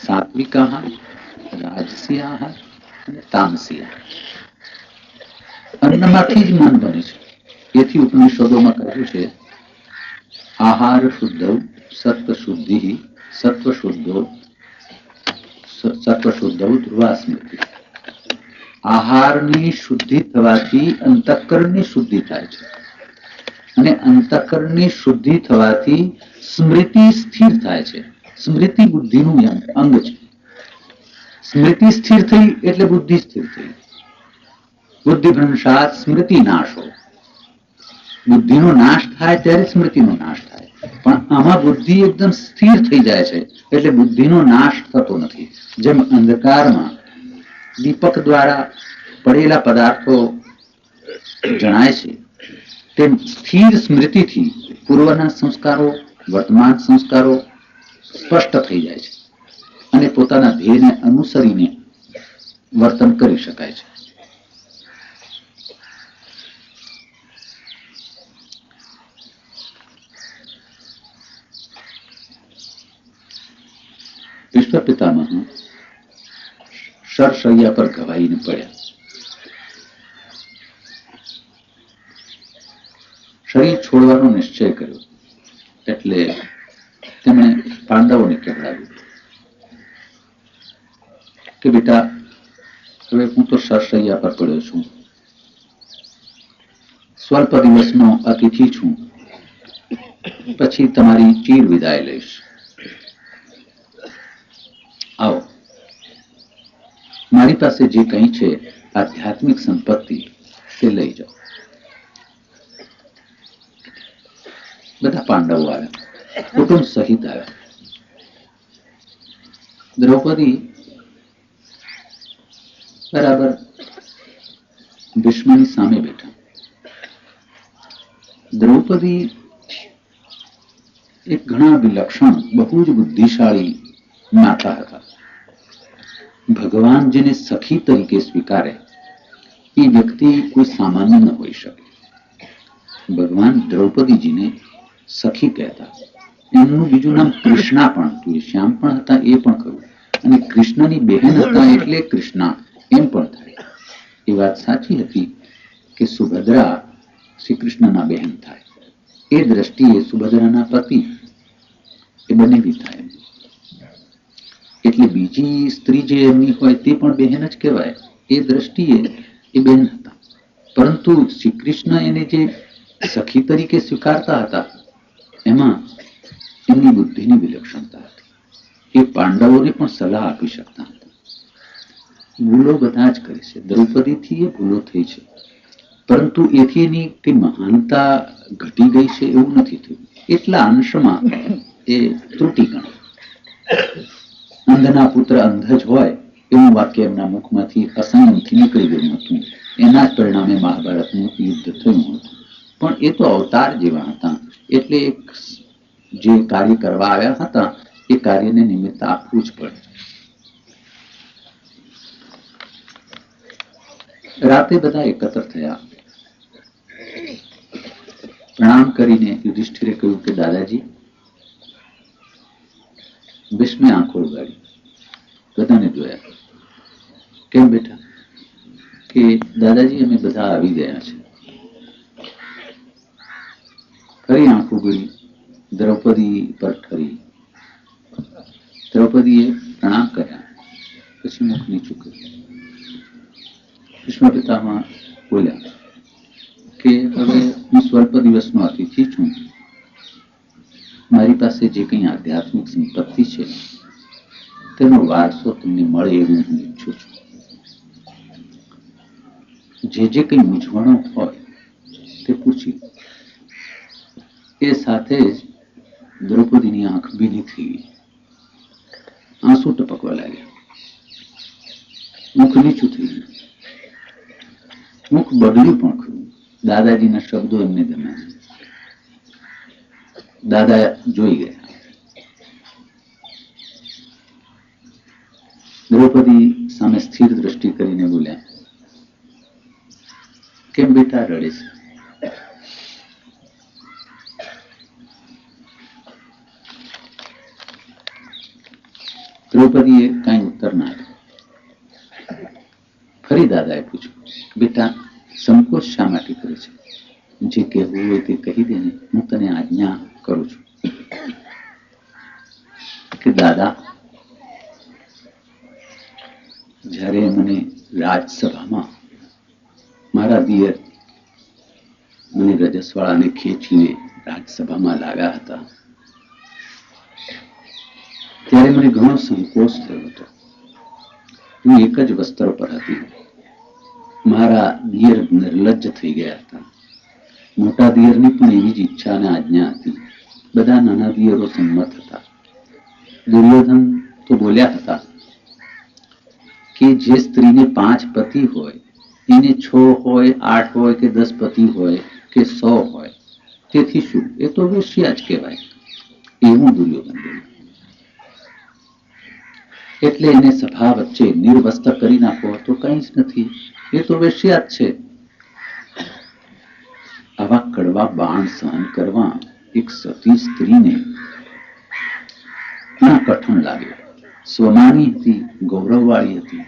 સાત્વિક આહાર, રાજસી આહાર અને તામસી આહાર. અન્નમાંથી જ મન બને છે. એથી ઉપનિષદોમાં કહ્યું છે આહાર શુદ્ધ સત્વ શુદ્ધિ સત્વ શુદ્ધો ધ્રુવા સ્મૃતિ. આહારની શુદ્ધિ થવાથી અંતઃકરણની શુદ્ધિ થાય છે અને અંતઃકરણની શુદ્ધિ થવાથી સ્મૃતિ સ્થિર થાય છે. સ્મૃતિ બુદ્ધિનું અંગ છે. સ્મૃતિ સ્થિર થઈ એટલે બુદ્ધિ સ્થિર થઈ. બુદ્ધિ ભ્રંશાત સ્મૃતિ નાશો. બુદ્ધિનો નાશ થાય ત્યારે સ્મૃતિનો નાશ થાય. પણ આમાં બુદ્ધિ એકદમ સ્થિર થઈ જાય છે એટલે બુદ્ધિનો નાશ થતો નથી. જેમ અંધકારમાં દીપક દ્વારા પડેલા પદાર્થો જણાય છે તેમ સ્થિર સ્મૃતિથી પૂર્વના સંસ્કારો વર્તમાન સંસ્કારો સ્પષ્ટ થઈ જાય છે અને પોતાના ધ્યેયને અનુસરીને વર્તન કરી શકાય છે. વિશ્વ પિતામહ શરશૈયા પર ઘવાઈને પડ્યા. શરીર છોડવાનો નિશ્ચય કર્યો એટલે તેમણે પાંડવોને કહેવડાવ્યું કે બેટા હવે હું તો શરશૈયા પર પડ્યો છું, સ્વલ્પ દિવસનો અતિથિ છું, પછી તમારી ચીર વિદાય લઈશ. આવો, મારી પાસે જે કંઈ છે આધ્યાત્મિક સંપત્તિ તે લઈ જાઓ. બધા પાંડવો આવ્યા, કુટુંબ સહિત આવ્યા. દ્રૌપદી બરાબર ભીષ્મની સામે બેઠા. દ્રૌપદી એક ઘણા વિલક્ષણ બહુ જ બુદ્ધિશાળી માતા હતા. ભગવાન જેને સખી તરીકે સ્વીકારે એ વ્યક્તિ કોઈ સામાન્ય ન હોઈ શકે. ભગવાન દ્રૌપદીજીને સખી કહેતા. એમનું બીજું નામ કૃષ્ણા પણ હતું. એ શ્યામ પણ હતા એ પણ ખરું, અને કૃષ્ણની બહેન હતા એટલે કૃષ્ણા એમ પણ થાય. એ વાત સાચી હતી કે સુભદ્રા શ્રી કૃષ્ણના બહેન થાય. એ દ્રષ્ટિએ સુભદ્રાના પતિ એ બનેવી થાય. એટલે બીજી સ્ત્રી જે એમની હોય તે પણ બહેન જ કહેવાય. એ દ્રષ્ટિએ એ બહેન હતા. પરંતુ શ્રી કૃષ્ણ એને જે સખી તરીકે સ્વીકારતા હતા એમાં એમની બુદ્ધિની વિલક્ષણતા હતી. એ પાંડવોને પણ સલાહ આપી શકતા હતા. ભૂલો બધા જ કરે છે. દ્રૌપદીથી એ ભૂલો થઈ છે, પરંતુ એથી એની કઈ મહાનતા ઘટી ગઈ છે એવું નથી થયું. એટલા અંશમાં એ ત્રુટી ગણાય. અંધના પુત્ર અંધ જ હોય એવું વાક્ય એમના મુખમાંથી અસંયમથી નીકળી ગયું હતું. એના જ પરિણામે મહાભારતનું યુદ્ધ થયું હતું. પણ એ તો અવતાર જેવા હતા એટલે જે કાર્ય કરવા આવ્યા હતા એ કાર્યને નિમિત્ત આપવું જ પડે. રાતે બધા એકત્ર થયા. પ્રણામ કરીને યુધિષ્ઠિરે કહ્યું કે દાદાજી. ભીષ્મે આંખો ઉગાડી, બધાને જોયા. કેમ બેટા? કે દાદાજી અમે બધા આવી ગયા છે. ફરી આંખ ઉગડી, દ્રૌપદી પર ઠરી. દ્રૌપદીએ પ્રણામ કર્યા, પછી મુખ નીચું કર્યું. ભીષ્મ પિતામહ બોલ્યા કે હવે હું સ્વલ્પ દિવસનો અતિથિ છું. મારી પાસે જે કંઈ આધ્યાત્મિક સંપત્તિ છે તેનો વારસો તમને મળે એવું હું ઈચ્છું છું. જે કંઈ મૂંઝવણો હોય તે પૂછી. એ સાથે જ દ્રૌપદીની આંખ ભીની થઈ ગઈ. આંસુ ટપકવા લાગ્યા. મુખ નીચું થઈ ગયું. મુખ બગડ્યું પણ ખરું. દાદાજીના શબ્દો એમને ગમ્યા. દાદા જોઈ ગયા. દ્રૌપદી સામે સ્થિર દ્રષ્ટિ કરીને બોલ્યા, કેમ બેટા રડે છે? દ્રૌપદીએ કાંઈ ઉત્તર ના આપ્યો. ફરી દાદાએ પૂછ્યું, બેટા સંકોચ શા માટે કરે છે? જે કહેવું હોય તે કહી દે ને, હું તને આજ્ઞા કરું છું. કે દાદા, જ્યારે મને રાજસભામાં મારા દિયર મને રજસ્વાળાને ખેંચીને રાજસભામાં લાવ્યા હતા, ત્યારે મને ઘણો સંકોચ થયો હતો. હું એક જ વસ્ત્ર પર હતી. મારા દિયર નિર્લજ્જ થઈ ગયા હતા. મોટા દિયરની પણ એવી જ ઈચ્છા અને આજ્ઞા હતી. બધા નાના દિયરો સંમત હતા. દુર્યોધન તો બોલ્યા હતા કે જે સ્ત્રીને 5 પતિ હોય એને 6 હોય, 8 હોય કે 10 પતિ હોય કે 100 હોય, તેથી શું, એ તો વેશ્યા જ કહેવાય. એવું દુર્યોધન બોલ્યું. એટલે એને સભા વચ્ચે નિર્વસ્ત્ર કરી નાખો તો કંઈ જ નથી, એ તો વેશ્યા જ છે. આવા કડવા બાણ સહન કરવા એક સતી સ્ત્રીને ઘણા કઠણ લાગ્યો. સ્વમાની હતી, ગૌરવવાળી હતી,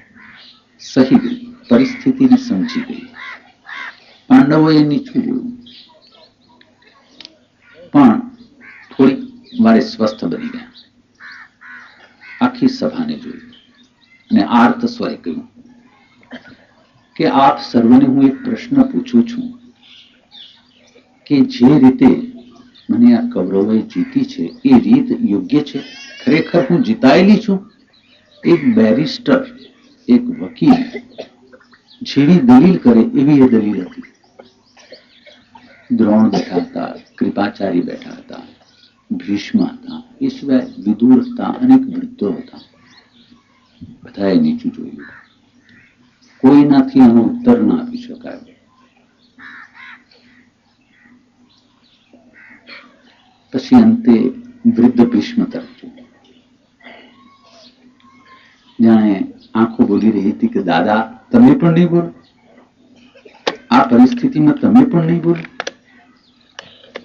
સહી ગઈ, પરિસ્થિતિને સમજી ગઈ. પાંડવોએ નીચું જોયું, પણ થોડીક વારે સ્વસ્થ બની ગયા. આખી સભાને જોઈ અને આર્ત સ્વરે કહ્યું કે આપ સર્વને હું એક પ્રશ્ન પૂછું છું કે જે રીતે મને આ કૌરવોએ જીતી છે એ રીત યોગ્ય છે? ખરેખર હું જીતાયેલી છું? એક બેરિસ્ટર, એક વકીલ જેવી દલીલ કરે એવી એ દલીલ હતી. દ્રોણ બેઠા હતા, કૃપાચાર્ય બેઠા હતા, ભીષ્મ હતા, એ સિવાય વિદુર હતા, અનેક વૃદ્ધો હતા. બધાએ નીચું જોયું. કોઈનાથી આનો ઉત્તર ના આપી શકાય. પછી અંતે વૃદ્ધ ભીષ્મ તરફ જોયું. જાણે આંખો બોલી રહી હતી કે દાદા તમે પણ નહીં બોલો, આ પરિસ્થિતિમાં તમે પણ નહીં બોલો.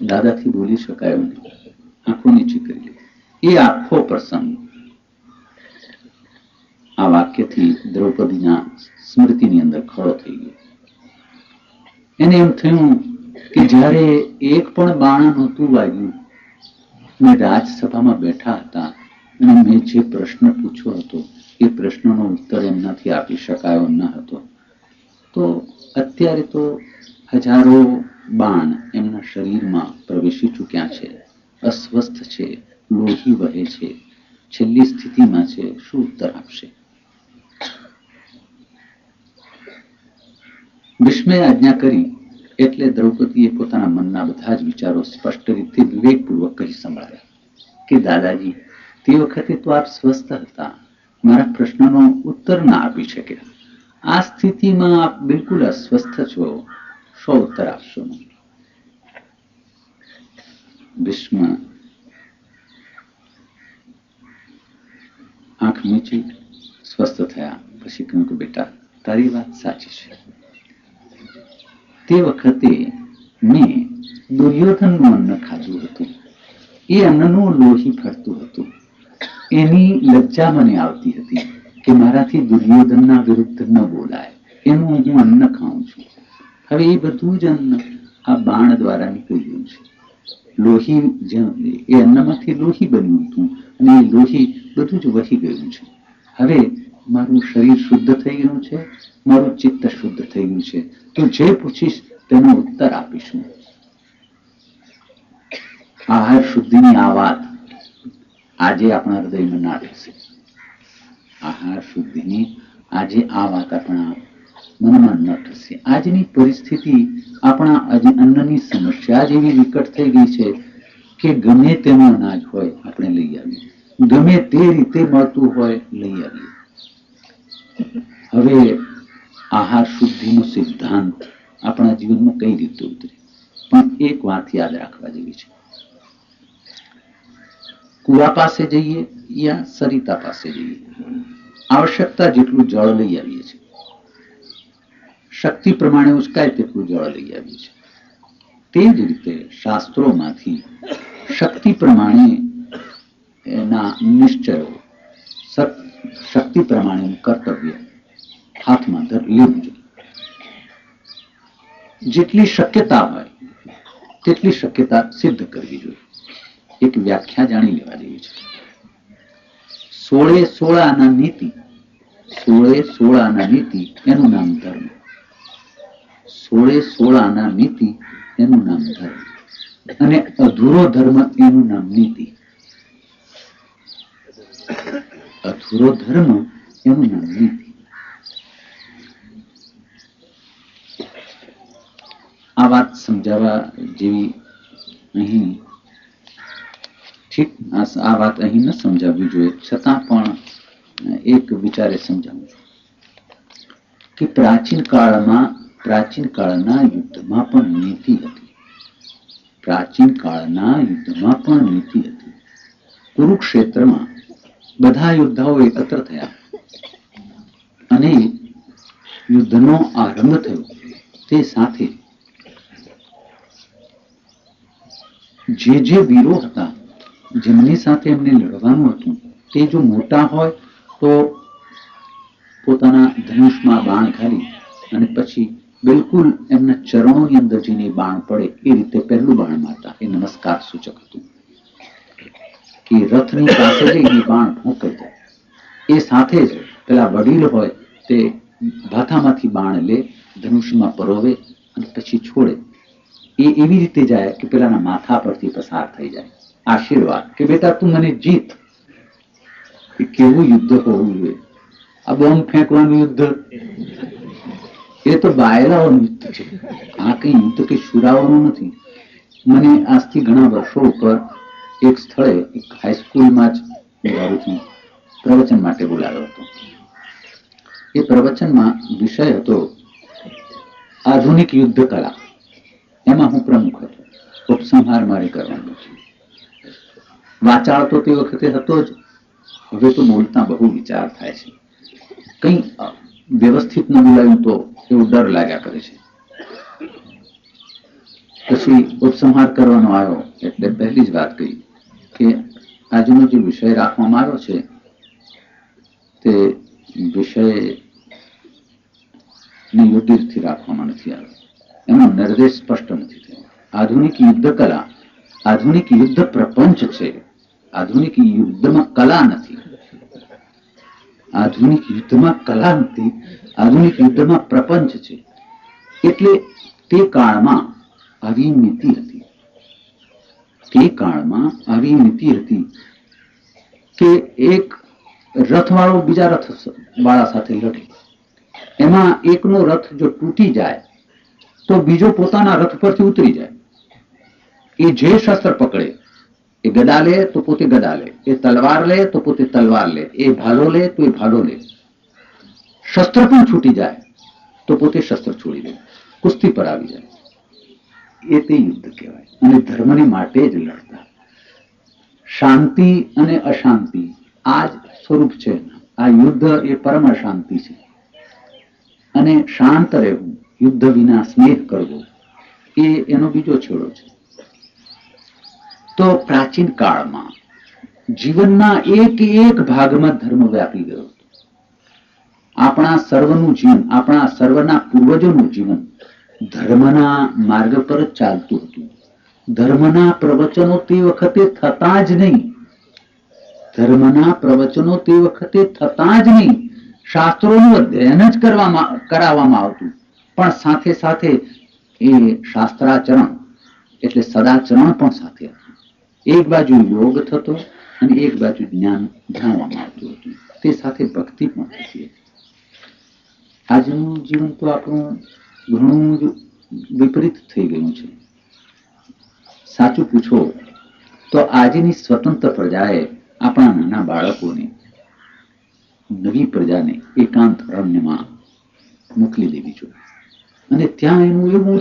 દાદાથી બોલી શકાય નહીં. આંખો નીચી કરી લીધી. એ આખો પ્રસંગ આ વાક્યથી દ્રૌપદીના સ્મૃતિની અંદર ખડો થઈ ગયો. એને એમ થયું કે જ્યારે એક પણ બાણ નહોતું વાગ્યું, મેં રાજસભામાં બેઠા હતા અને મેં જે પ્રશ્ન પૂછ્યો હતો એ પ્રશ્નનો ઉત્તર એમનાથી આપી શકાયો ન હતો, તો અત્યારે તો હજારો બાણ એમના શરીરમાં પ્રવેશી ચૂક્યા છે, અસ્વસ્થ છે, લોહી વહે છે, છેલ્લી સ્થિતિમાં છે, શું ઉત્તર આપશે? ભીષ્મે આજ્ઞા કરી એટલે દ્રૌપદીએ પોતાના મનના બધા જ વિચારો સ્પષ્ટ રીતે વિવેકપૂર્વક કહી સંભળાવ્યા કે દાદાજી, તે વખતે તો આપ સ્વસ્થ હતા, મારા પ્રશ્નનો ઉત્તર ના આપી શક્યા. આ સ્થિતિમાં આપ બિલકુલ અસ્વસ્થ છો, શો ઉત્તર આપશો નહીં? ભીષ્મ આંખ મીચી સ્વસ્થ થયા. પછી કહ્યું કે બેટા તારી વાત સાચી છે. તે વખતે મેં દુર્યોધનનું અન્ન ખાધું હતું. એ અન્નનું લોહી ફરતું હતું. એની લજ્જા મને આવતી હતી કે મારાથી દુર્યોધનના વિરુદ્ધ ન બોલાય, એનું હું અન્ન ખાઉં છું. હવે એ બધું જ અન્ન આ બાણ દ્વારા નીકળી ગયું છે. લોહી એ અન્નમાંથી લોહી બન્યું હતું અને એ લોહી બધું જ વહી ગયું છે. હવે મારું શરીર શુદ્ધ થઈ ગયું છે, મારું ચિત્ત શુદ્ધ થઈ ગયું છે. તો જે પૂછીશ તેનો ઉત્તર આપીશું. આહાર શુદ્ધિની આ વાત આજે આપણા હૃદયમાં ના બેસે. આહાર શુદ્ધિની આજે આ વાત આપણા મનમાં ન થશે. આજની પરિસ્થિતિ આપણા અન્નની સમસ્યા જ એવી વિકટ થઈ ગઈ છે કે ગમે તેનું અનાજ હોય આપણે લઈ આવીએ, ગમે તે રીતે મળતું હોય લઈ આવીએ. હવે આહાર શુદ્ધિનો સિદ્ધાંત આપણા જીવનમાં કઈ રીતે ઉતરે? પણ એક વાત યાદ રાખવા જેવી છે. કુવા પાસે જઈએ યા સરિતા પાસે જઈએ, આવશ્યકતા જેટલું જળ લઈ આવીએ છીએ. શક્તિ પ્રમાણે ઉચકાય તેટલું જળ લઈ આવીએ છીએ. તે જ રીતે શાસ્ત્રોમાંથી શક્તિ પ્રમાણે એના નિશ્ચયો, ભક્તિ પ્રમાણેનું કર્તવ્ય હાથમાં લેવું જોઈએ. જેટલી શક્યતા હોય તેટલી શક્યતા સિદ્ધ કરવી જોઈએ. એક વ્યાખ્યા જાણી લેવા જેવી છે. 16 આના નીતિ, 16 આના નીતિ એનું નામ ધર્મ. 16 આના નીતિ એનું નામ ધર્મ, અને અધૂરો ધર્મ એનું નામ નીતિ. અધૂરો ધર્મ એનું નામ નીતિ. આ વાત સમજાવવા જેવી અહીં ઠીક, આ વાત અહીં ન સમજાવવી જોઈએ, છતાં પણ એક વિચારે સમજાવું છું કે પ્રાચીન કાળના યુદ્ધમાં પણ નીતિ હતી. પ્રાચીન કાળના યુદ્ધમાં પણ નીતિ હતી. કુરુક્ષેત્રમાં બધા યોદ્ધાઓ એકત્ર થયા અને યુદ્ધનો આરંભ થયો. તે સાથે જે વીરો હતા, જેમની સાથે એમને લડવાનું હતું, તે જો મોટા હોય તો પોતાના ધનુષમાં બાણ ઘાલી અને પછી બિલકુલ એમના ચરણોની અંદર જઈને બાણ પડે એ રીતે પહેલું બાણ મારતા. એ નમસ્કાર સૂચક હતું કે રથની પાસે જઈને બાણ ભોંકાઈ જાય. એ સાથે જ પેલા વડીલ હોય તે ભાથામાંથી બાણ લે, ધનુષમાં પરોવે અને પછી છોડે. એ એવી રીતે જાય કે પેલાના માથા પરથી પસાર થઈ જાય. આશીર્વાદ કે બેટા તું મને જીત. એ કેવું યુદ્ધ હોવું જોઈએ! આ બોમ્બ ફેંકવાનું યુદ્ધ એ તો બાયલાઓનું યુદ્ધ છે. આ કઈ યુદ્ધ કે શુરાઓનું નથી. મને આજથી ઘણા વર્ષો ઉપર એક સ્થળે, એક હાઈસ્કૂલમાં જ બોલાવું છું, પ્રવચન માટે બોલાવ્યો હતો. એ પ્રવચનમાં વિષય હતો આધુનિક યુદ્ધ કલા. એમાં હું પ્રમુખ હતો. ઉપસંહાર મારે કરવાનો છે. વાચાળ તો તે વખતે હતો જ. હવે તો બોલતા બહુ વિચાર થાય છે. કંઈ વ્યવસ્થિત ન બોલાયું તો એવો ડર લાગ્યા કરે છે. પછી ઉપસંહાર કરવાનો આવ્યો એટલે પહેલી જ વાત કહી કે આજનો જે વિષય રાખવામાં આવ્યો છે તે વિષય યોગ્ય રીતે રાખવામાં નથી આવ્યો. એનો નિર્દેશ સ્પષ્ટ નથી થયો. આધુનિક યુદ્ધ કલા આધુનિક યુદ્ધ પ્રપંચ છે. આધુનિક યુદ્ધમાં કલા નથી. આધુનિક યુદ્ધમાં કલા નથી. આધુનિક યુદ્ધમાં પ્રપંચ છે. એટલે તે કાળમાં આવી નીતિ હતી. તે કાળમાં આવી નીતિ હતી કે એક રથવાળો બીજા રથવાળા સાથે લડે. એમાં એકનો રથ જો તૂટી જાય તો બીજો પોતાના રથ પરથી ઉતરી જાય. એ જે શસ્ત્ર પકડે, એ ગદા લે તો પોતે ગદા લે, એ તલવાર લે તો પોતે તલવાર લે, એ ભાલો લે તો એ ભાલો લે. શસ્ત્ર પણ છૂટી જાય તો પોતે શસ્ત્ર છોડી દે, કુસ્તી પર આવી જાય. એ તે યુદ્ધ કહેવાય. અને ધર્મને માટે જ લડતા. શાંતિ અને અશાંતિ આ જ સ્વરૂપ છે. આ યુદ્ધ એ પરમ અશાંતિ છે. અને શાંત રહેવું, યુદ્ધ વિના સ્નેહ કરવો, એ એનો બીજો છેડો છે. તો પ્રાચીન કાળમાં જીવનના એક ભાગમાં ધર્મ વ્યાપી ગયો હતો. આપણા સર્વનું જીવન, આપણા સર્વના પૂર્વજોનું જીવન ધર્મના માર્ગ પર જ ચાલતું હતું. ધર્મના પ્રવચનો તે વખતે થતા જ નહીં. ધર્મના પ્રવચનો તે વખતે થતા જ નહીં. શાસ્ત્રોનું અધ્યયન જ કરાવવામાં આવતું. પણ સાથે સાથે એ શાસ્ત્રાચરણ એટલે સદાચરણ પણ સાથે હતું. એક બાજુ યોગ થતો અને એક બાજુ જ્ઞાન ભણાવવામાં આવતું હતું. તે સાથે ભક્તિ પણ થતી હતી. આજનું જીવન તો આપણું ઘણું જ વિપરીત થઈ ગયું છે. સાચું પૂછો તો આજની સ્વતંત્ર પ્રજાએ આપણા નાના બાળકોને, નવી પ્રજાને એકાંત અરણ્યમાં મોકલી દેવી જોઈએ અને ત્યાં એનું એવું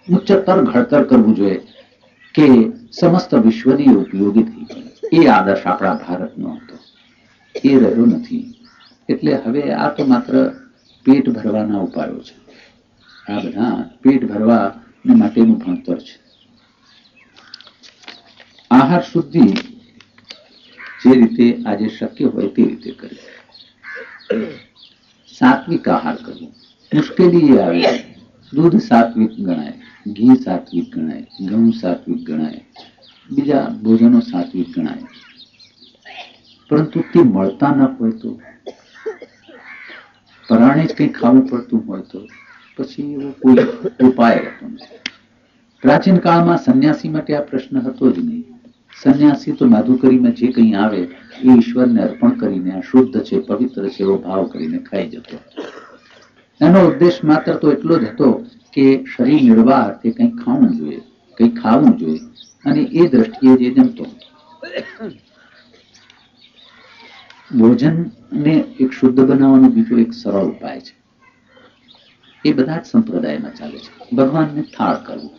ઉચ્ચતર ઘડતર કરવું જોઈએ કે સમસ્ત વિશ્વની ઉપયોગી થઈ જાય. એ આદર્શ આપણા ભારતનો હતો. એ રહ્યો નથી. એટલે હવે આ તો માત્ર પેટ ભરવાના ઉપાયો છે. આ બધા પેટ ભરવા માટેનું ભણતર છે. આહાર શુદ્ધિ જે રીતે આજે શક્ય હોય તે રીતે કરે. સાત્વિક આહાર કરવો. મુશ્કેલી એ આવે, દૂધ સાત્વિક ગણાય, ઘી સાત્વિક ગણાય, ઘઉં સાત્વિક ગણાય, બીજા ભોજનો સાત્વિક ગણાય, પરંતુ તે મળતા ન હોય તો, પરાણે જ કંઈ ખાવું પડતું હોય તો પછી એવો કોઈ ઉપાય રહેતો નથી. પ્રાચીન કાળમાં સંન્યાસી માટે આ પ્રશ્ન હતો જ નહીં. સંન્યાસી તો માધુકરીમાં જે કંઈ આવે એ ઈશ્વરને અર્પણ કરીને આ શુદ્ધ છે, પવિત્ર છે એવો ભાવ કરીને ખાઈ જતો. એનો ઉદ્દેશ માત્ર તો એટલો જ હતો કે શરીર નિર્વાહ અર્થે કંઈક ખાવું જોઈએ, કંઈક ખાવું જોઈએ, અને એ દ્રષ્ટિએ જે જમતો. ભોજનને એક શુદ્ધ બનાવવાનો બીજો એક સરળ ઉપાય છે. એ બધા જ સંપ્રદાયમાં ચાલે છે. ભગવાનને થાળ કરવું.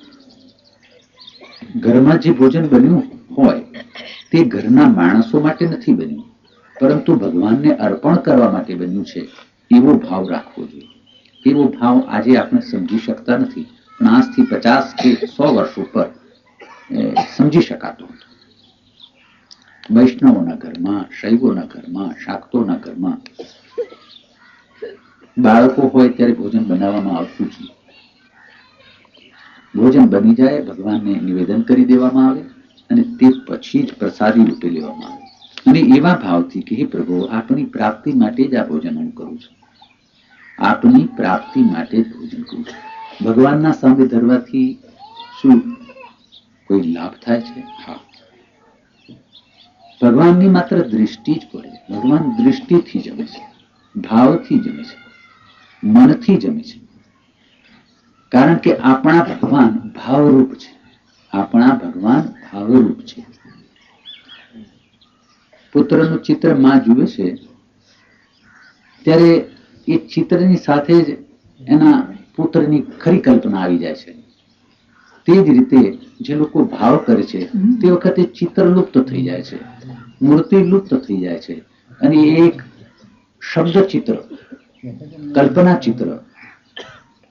ઘરમાં જે ભોજન બન્યું હોય તે ઘરના માણસો માટે નથી બન્યું, પરંતુ ભગવાનને અર્પણ કરવા માટે બન્યું છે એવો ભાવ રાખવો જોઈએ. એવો ભાવ આજે આપણે સમજી શકતા નથી, પણ આજથી 50 કે 100 વર્ષ ઉપર સમજી શકાતો હતો. વૈષ્ણવોના ઘરમાં, શૈવોના ઘરમાં, શાક્તોના ઘરમાં બાળકો હોય ત્યારે ભોજન બનાવવામાં આવતું જ નહીં. ભોજન બની જાય, ભગવાનને નિવેદન કરી દેવામાં આવે અને તે પછી જ પ્રસાદી રૂપે લેવામાં આવે, અને એવા ભાવથી કે હે પ્રભુ, આપની પ્રાપ્તિ માટે જ આ ભોજન હું કરું છું, આપની પ્રાપ્તિ માટે જ ભોજન કરું છું. ભગવાનના સામે ધરવાથી શું કોઈ લાભ થાય છે? હા, ભગવાનની માત્ર દૃષ્ટિ જ પડે. ભગવાન દૃષ્ટિથી જમે છે, ભાવથી જમે છે, મનથી જમે છે. કારણ કે આપણા ભગવાન ભાવરૂપ છે. આપણા ભગવાન ભાવરૂપ છે. પુત્રનું ચિત્ર માં જુએ છે ત્યારે એ ચિત્રની સાથે જ એના પુત્રની ખરી કલ્પના આવી જાય છે. તે જ રીતે જે લોકો ભાવ કરે છે તે વખતે ચિત્ર લુપ્ત થઈ જાય છે, મૂર્તિ લુપ્ત થઈ જાય છે, અને એક શબ્દ ચિત્ર, કલ્પના ચિત્ર,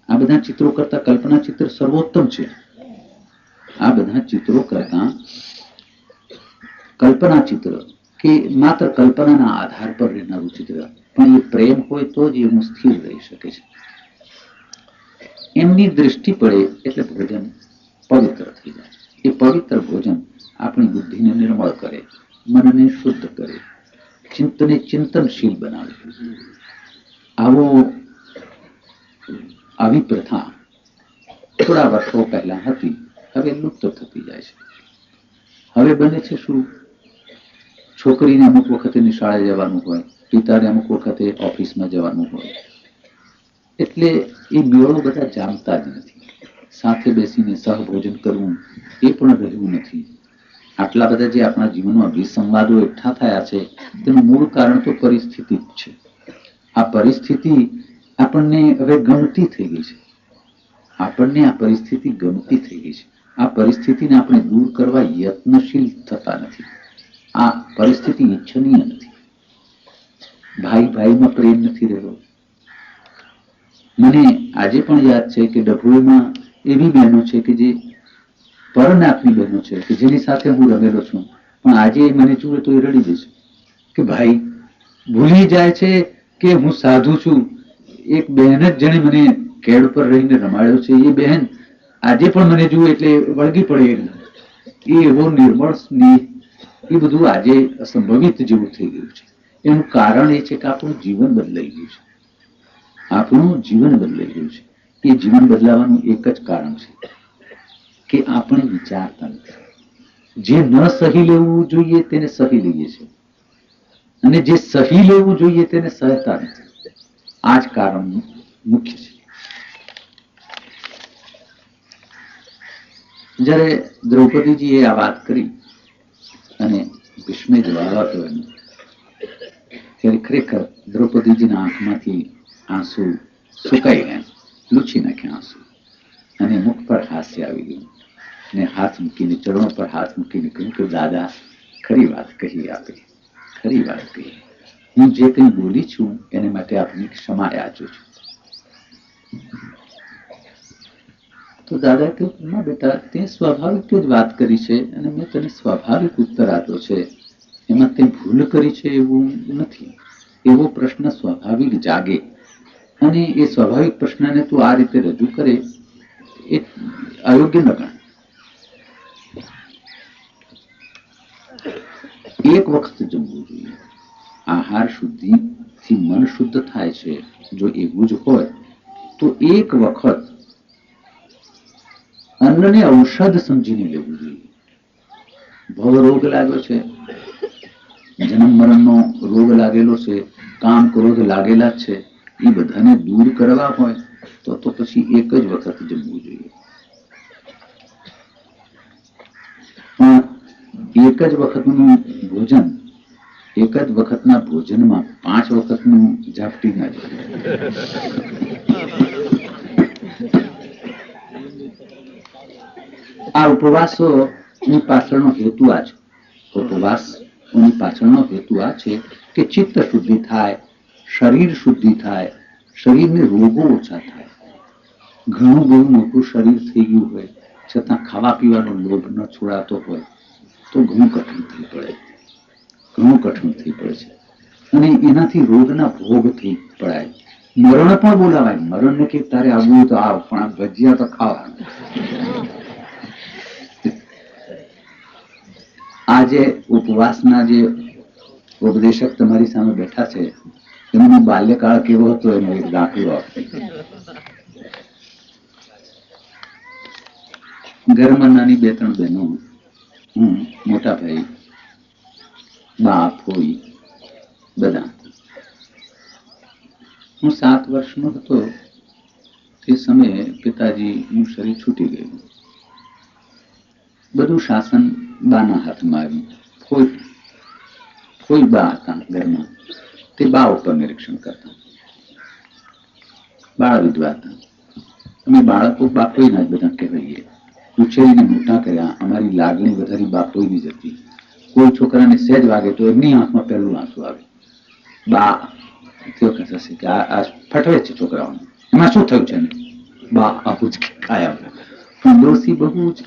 આ બધા ચિત્રો કરતા કલ્પના ચિત્ર સર્વોત્તમ છે. આ બધા ચિત્રો કરતા કલ્પના ચિત્ર, કે માત્ર કલ્પનાના આધાર પર રહેનારું ચિત્ર, પણ એ પ્રેમ હોય તો જ એવું સ્થિર રહી શકે છે. એમની દૃષ્ટિ પડે એટલે ભોજન પવિત્ર થઈ જાય. એ પવિત્ર ભોજન આપણી બુદ્ધિને નિર્મળ કરે, મનને શુદ્ધ કરે, ચિંતને ચિંતનશીલ બનાવે. આવી પ્રથા થોડા વર્ષો પહેલા હતી, હવે લુપ્ત થતી જાય છે. હવે બને છે શું, છોકરીને અમુક વખતે નિશાળે જવાનું હોય, પિતાને અમુક વખતે ઓફિસમાં જવાનું હોય, એટલે એ મેળો બધા જાણતા જ નથી. સાથે બેસીને સહભોજન કરવું એ પણ રહ્યું નથી. આટલા બધા જે આપણા જીવનમાં વિસંવાદો એકઠા થયા છે તેનું મૂળ કારણ તો પરિસ્થિતિ જ છે. આ પરિસ્થિતિ આપણને હવે ગમતી થઈ ગઈ છે. આપણને આ પરિસ્થિતિ ગમતી થઈ ગઈ છે. આ પરિસ્થિતિને આપણે દૂર કરવા યત્નશીલ થતા નથી. આ પરિસ્થિતિ ઈચ્છનીય નથી. ભાઈ ભાઈમાં પ્રેમ નથી રહ્યો. મને આજે પણ યાદ છે કે ડભોઈમાં એવી બહેનો છે કે જે પરનાથની બહેનો છે કે જેની સાથે હું રમેલો છું, પણ આજે મને જુએ તો એ રડી જશે કે ભાઈ ભૂલી જાય છે કે હું સાધુ છું. એક બહેન જ જેને મને કેડ પર રહીને રમાડ્યો છે, એ બહેન આજે પણ મને જુએ એટલે વળગી પડે. એ એવો નિર્મળ સ્નેહ, એ બધું આજે અસંભવિત જેવું થઈ ગયું છે. એનું કારણ એ છે કે આપણું જીવન બદલાઈ ગયું છે. આપણું જીવન બદલાઈ ગયું છે. એ જીવન બદલાવાનું એક જ કારણ છે કે આપણે વિચારતા નથી. જે ન સહી લેવું જોઈએ તેને સહી લઈએ છીએ, અને જે સહી લેવું જોઈએ તેને સહતા નથી. આ જ કારણ મુખ્ય છે. જ્યારે દ્રૌપદીજીએ આ વાત કરી અને ભીષ્મે જવાબ આપ્યો એનો, ત્યારે ખરેખર દ્રૌપદીજીના આંખમાંથી આંસુ સુકાઈ ગયા, લૂછી નાખ્યા આંસુ, અને મુખ પર હાસ્ય આવી ગયું, ને હાથ મૂકીને, ચરણો પર હાથ મૂકીને કહ્યું કે દાદા, ખરી વાત કહી આપે, ખરી વાત કહી. હું જે કંઈ બોલી છું એને માટે આપની ક્ષમા યાચું છું. તો દાદા કહ્યું, ના બેટા, તે સ્વાભાવિક જ વાત કરી છે અને મેં તને સ્વાભાવિક ઉત્તર આપ્યો છે, એમાં તે ભૂલ કરી છે એવું નથી. એવો પ્રશ્ન સ્વાભાવિક જાગે, અને એ સ્વાભાવિક પ્રશ્નને તું આ રીતે રજૂ કરે એ અયોગ્ય ન ગણાય. એક વખત જમવું જોઈએ. આહાર શુદ્ધિથી મન શુદ્ધ થાય છે, જો એવું જ હોય તો એક વખત અન્નને ઔષધ સમજીને લેવું જોઈએ. ભવ રોગ લાગ્યો છે, જન્મ મરણનો રોગ લાગેલો છે, કામ ક્રોધ લાગેલા છે, એ બધાને દૂર કરવા હોય તો પછી એક જ વખત જમવું જોઈએ. પણ એક જ વખતનું ભોજન, એક જ વખતના ભોજનમાં 5 વખતનું ઝાપટી ના જોઈએ. આ ઉપવાસોની પાછળનો હેતુ આ છે. ઉપવાસની પાછળનો હેતુ આ છે કે ચિત્ત શુદ્ધિ થાય, શરીર શુદ્ધિ થાય, શરીરને રોગો ઓછા થાય. ઘણું બહુ મોટું શરીર થઈ ગયું હોય છતાં ખાવા પીવાનો લોભ ન છોડાતો હોય તો ઘણું કઠિન થઈ પડે, ઘણું કઠિન થઈ પડે છે. અને એનાથી રોગના ભોગ થઈ પડાય. મરણ પણ બોલાવાય. મરણને કે તારે આવવું હોય તો આવ, પણ આ ભજીયા તો ખાવા. આ જે ઉપવાસના જે ઉપદેશક તમારી સામે બેઠા છે એનો બાલ્યકાળ કેવો હતો એનો એક દાખલો આપે. ઘરમાં નાની 2-3 બહેનો, હું, મોટા ભાઈ, બાપ હોય, બધા. હું 7 વર્ષનો હતો તે સમયે પિતાજીનું શરીર છૂટી ગયું. બધું શાસન બાના હાથમાં આવ્યું. કોઈ બા હતા ઘરમાં, તે બા ઉપર નિરીક્ષણ કરતા. બાળ વિધવા હતા. અમે બાળકો બાપોઈના જ બધા કહેવાઈએ. ઉછેરીને મોટા કર્યા. અમારી લાગણી વધારી બાપોઈની જ હતી. કોઈ છોકરાને સહેજ વાગે તો એમની આંખમાં પહેલું આંસુ આવે. બા તેઓ કહેતા છે કે આ ફટવે છે છોકરાઓને, એમાં શું થયું છે ને? બા આવું જ કાયમ. પણ ડોસી બહુ જ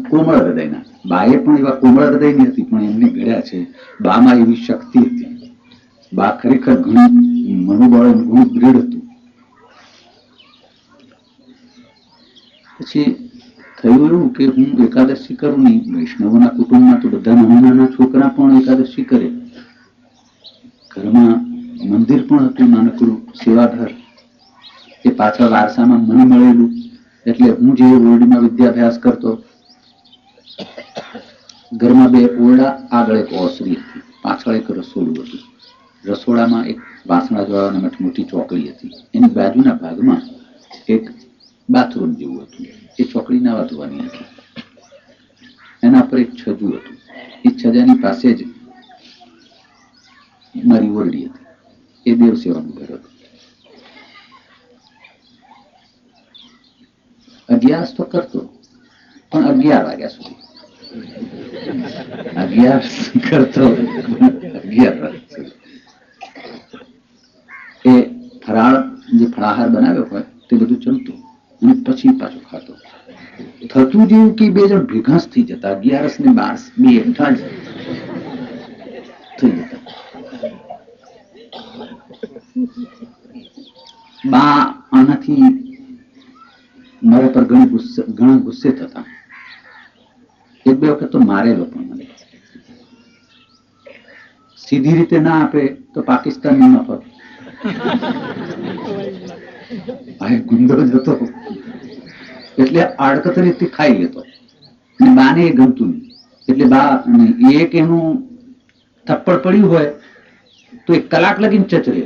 કોમળ હૃદયના. બાએ પણ એવા કોમળ હૃદયની હતી, પણ એમને ઘડ્યા છે. બામાં એવી શક્તિ હતી. બા ખરેખર ઘણું મનોબળ, ઘણું દૃઢ હતું. પછી થયું એવું કે હું એકાદશી કરું નહીં. વૈષ્ણવોના કુટુંબમાં તો બધા નાના છોકરા પણ એકાદશી કરે. ઘરમાં મંદિર પણ હતું, નાનકડું સેવાઘર. એ પાછળ વારસામાં મને મળેલું. એટલે હું જે ઓરડીમાં વિદ્યાભ્યાસ કરતો, ઘરમાં 2 ઓરડા, આગળ એક ઓસરી હતી, પાછળ એક રસોડું હતું. રસોડામાં એક વાસણા ધોવાના મોટી ચોકડી હતી. એની બાજુના ભાગમાં એક બાથરૂમ જેવું હતું. એ ચોકડી નાવા ધોવાની હતી. એના પર એક છજુ હતું. એ છજાની પાસે જ મારી ઓરડી હતી. એ દેવ સેવાનું ઘર હતું. અગિયારસ તો કરતો, પણ 11 વાગ્યા સુધી. 11 કરતો, 11 સુધી. એ ફરાળ જે ફળાહાર બનાવ્યો હોય તે બધું જમતું અને પછી પાછું ખાતો. થતું જેવું કે 2 જણ ભેગા જ થઈ જતા. 11 ને 12 બે એકઠા જ થઈ જતા. બા આનાથી મારા પર ઘણા ગુસ્સે થતા. 1-2 વખત તો મારેલો પણ મને. સીધી રીતે ના આપે તો પાકિસ્તાનની મફત. આ ગુંડો જ હતો એટલે આડકતરીથી ખાઈ લેતો. અને બાને એ ગમતું નહીં. એટલે બા એક એનું થપ્પડ પડ્યું હોય તો 1 કલાક લગીને ચચરે.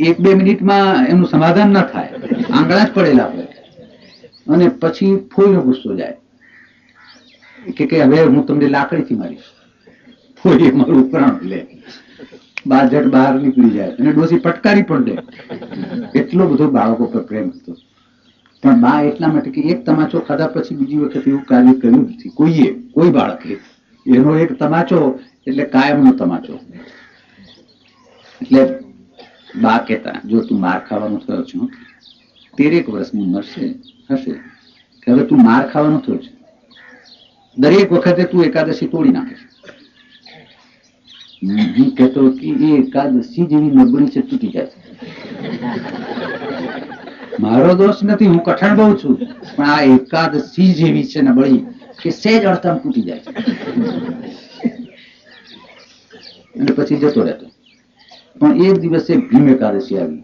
1-2 મિનિટમાં એનું સમાધાન ન થાય. આંગળા જ પડેલા હોય. અને પછી ફોઈનો ગુસ્સો જાય કે હવે હું તમને લાકડીથી મારીશ. ફોઈ મારું પ્રાણ લે. બા ઝટ બહાર નીકળી જાય અને ડોસી ફટકારી પણ દે. એટલો બધો બાળકો પર પ્રેમ હતો. પણ બા એટલા માટે કે એક તમાચો ખાધા પછી બીજી વખત એવું કાર્ય કર્યું નથી કોઈએ, કોઈ બાળકે. એનો એક તમાચો એટલે કાયમનો તમાચો. એટલે બા કહેતા, જો તું માર ખાવાનો થયો છે, 13 વર્ષની ઉંમર હશે કે હવે તું માર ખાવાનો થયો છે, દરેક વખતે તું એકાદશી તોડી નાખે છે. હું કહેતો કે એ એકાદશી જેવી નબળી છે, તૂટી જાય છે. મારો દોષ નથી, હું કઠણ બહુ છું, પણ આ એકાદશી જેવી છે નબળી કે સહેજ અડતામ તૂટી જાય છે. અને પછી જતો રહેતો. પણ એક દિવસે ભીમ એકાદશી આવી.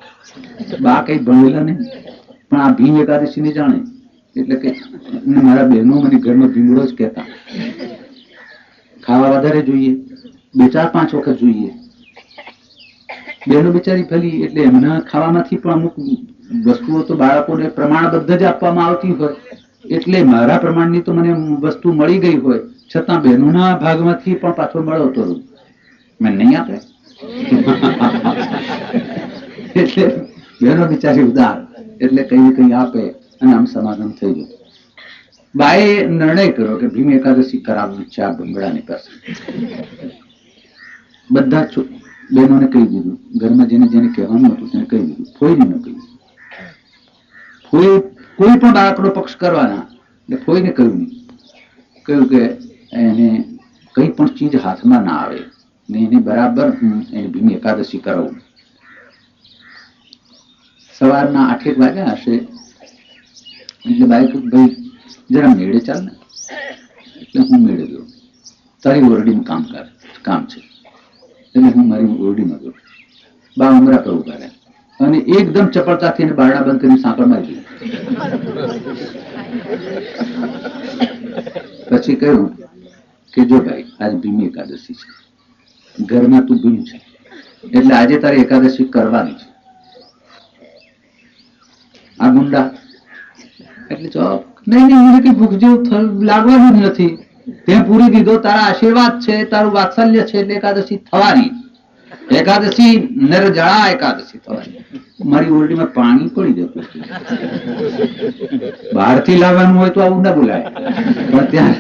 બા કઈ ભણેલા નહીં, પણ આ ભીમ એકાદશી ને જાણે. એટલે કે મારા બહેનો મને ઘરમાં ભીમડો જ કહેતા. ખાવા વધારે જોઈએ, 2-4-5 વખત જોઈએ. બહેનો બિચારી ફેલી, એટલે એમના ખાવામાંથી પણ અમુક વસ્તુઓ તો બાળકોને પ્રમાણબદ્ધ જ આપવામાં આવતી હોય. એટલે મારા પ્રમાણની તો મને વસ્તુ મળી ગઈ હોય, છતાં બહેનોના ભાગમાંથી પણ પાછો મળતો રહું. મેં નહીં આપે. એટલે બહેનો બિચારી ઉદાર, એટલે કઈ આપે અને આમ સમાધાન થઈ ગયું. બાએ નિર્ણય કર્યો કે ભીમ એકાદશી કરાવવી છે આ ભંગડાની પાસે. બધા બહેનોને કહી દીધું, ઘરમાં જેને જેને કહેવાનું હતું તેને કહી દીધું. ફોઈને ન કહ્યું. ફોઈ કોઈ પણ બાળકનો પક્ષ કરવાના, એટલે ફોઈને કહ્યું નહીં. કહ્યું કે એને કઈ પણ ચીજ હાથમાં ના આવે ને એને બરાબર એને ભીમ એકાદશી કરાવું. સવારના 8 વાગ્યા હશે, એટલે બાઈ કહ્યું, ભાઈ જરા મેળે ચાલ ને. એટલે હું મેળે ગયો. તારી ઓરડીનું કામ છે. એટલે હું મારી ઓરડીમાં ગયો. બા ઉમરા પર ઉભા રહ્યા અને એકદમ ચપળતાથી એને બારણા બંધ કરીને સાંકળ મારી દીધી. પછી કહ્યું કે જો ભાઈ આજ ભીમ એકાદશી છે, ઘરમાં તું ભીમ છે, એટલે આજે તારી એકાદશી કરવાની છે. આ ગુંડા એટલે જવાબ, નહીં મને કઈ ભૂખ જેવું લાગવાનું જ નથી. તે પૂરી દીધો, તારા આશીર્વાદ છે, તારું વાત્સલ્ય છે, એટલે એકાદશી થવાની. એકાદશી નિર્જળા એકાદશી થવાની. મારી ઓરડીમાં પાણી પડી જતું. બહારથી લાવવાનું હોય તો આવું ના બોલાય, પણ ત્યાં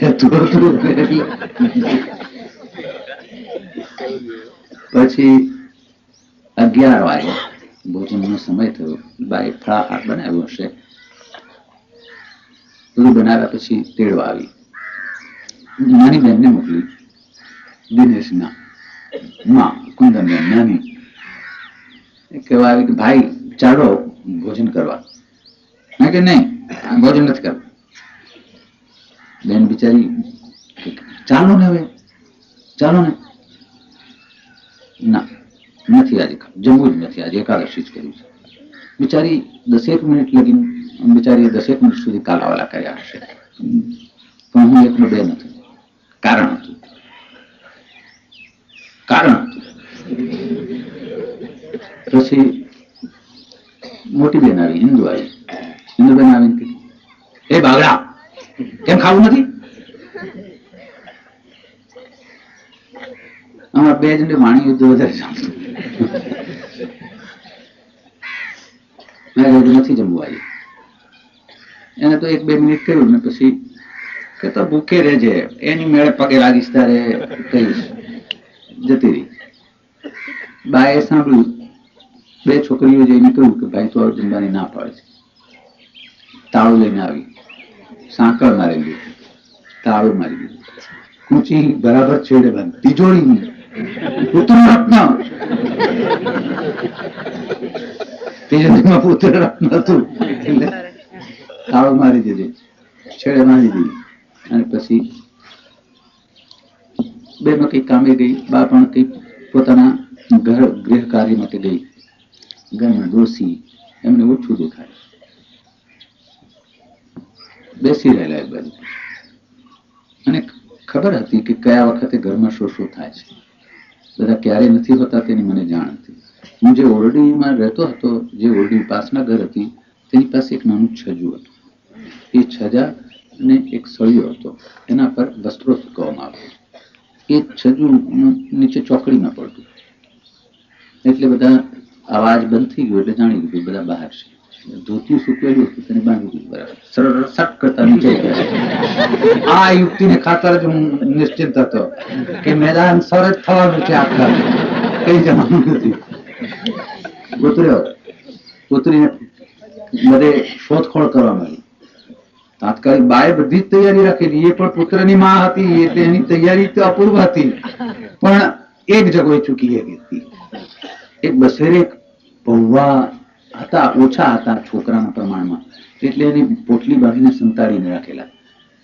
પછી 11 વાગે ભોજનનો સમય થયો. બાએ ફળાહાર બનાવ્યો હશે. બધું બનાવ્યા પછી તેડવા આવી. નાની બહેનને મોકલી, દિનેશના માં કુંદનબેન નાની કહેવા આવી કે ભાઈ ચાલો ભોજન કરવા. મેં કે નહીં, ભોજન નથી કરવું. બેન બિચારી ચાલો ને, હવે ચાલો ને. ના નથી, આજે જમવું જ નથી, આજે એકાદશી જ કર્યું છે. બિચારી 10 મિનિટ લગી, બિચારી 10 મિનિટ સુધી કાલાવાલા કર્યા હશે, પણ હું એકલો બે નથી. કારણ હતું. પછી મોટી બેન આવી, હિન્દુ આવી. હિન્દુબેન આવીને કીધું, એ બાગડા કેમ ખાવું નથી? અમારા બે જણ વાણી યુદ્ધ વધારે ચાલતું. નથી જમવું આજે. એને તો 1-2 મિનિટ કર્યું ને પછી કે તો ભૂખે રહેજે, એની મેળે પગે લાગીશ તારે કહીશ. જતી રહી. બાએ સાંભળ્યું. 2 છોકરીઓ જઈને કહ્યું કે ભાઈ તો જમવાની ના પાડે છે. તાળું લઈને આવી, સાંકળ મારી દીધી, તાળું મારી દીધું. કૂંચી બરાબર છેડે બંધ, તિજોરી પુત્ર રત્ન. તિજોરીમાં પુત્ર રત્ન હતું એટલે તાળું મારી દીધી, છેડે મારી દીધી. અને પછી બેનો કઈ કામે ગઈ, બા પણ કઈ પોતાના ગૃહ કાર્ય માટે ગઈ. ઘરમાં ડોસી એમને ઓછું દેખાય, બેસી રહેલા એક બાજુ. અને ખબર હતી કે કયા વખતે ઘરમાં શું થાય છે. બધા ક્યારે નથી હોતા તેની મને જાણ હતી. હું જે ઓરડીમાં રહેતો હતો, જે ઓરડી પાસના ઘર હતી, તેની પાસે એક નાનું છજુ હતું. એ છજા અને એક સળિયો હતો, એના પર વસ્ત્રો સૂકવવામાં આવતું. એ છજુ નીચે ચોકડીમાં પડતું, એટલે બધા અવાજ બંધ થઈ ગયો એટલે જાણી લીધું બધા બહાર છે. ધોતિયું સૂકવેલું હતું તેને બાંધી દીધું બરાબર, સરળ સટ કરતા નીચે. આ યુક્તિને ખાતર જ હું નિશ્ચિત હતો કે મેદાન સરળ થવાનું છે, આખા કઈ જવાનું નથી. ઉતરીને બધે શોધખોળ કરવા માંડી. તાત્કાલિક બાએ બધી જ તૈયારી રાખેલી. એ પણ પુત્રની માં હતી એટલે એની તૈયારી તો અપૂર્વ હતી, પણ એક જગ્યાએ ચૂકી ગઈ. એક બસેરેક પૌવા હતા, ઓછા હતા છોકરાના પ્રમાણમાં, એટલે એની પોટલી બાંધીને સંતાડીને રાખેલા.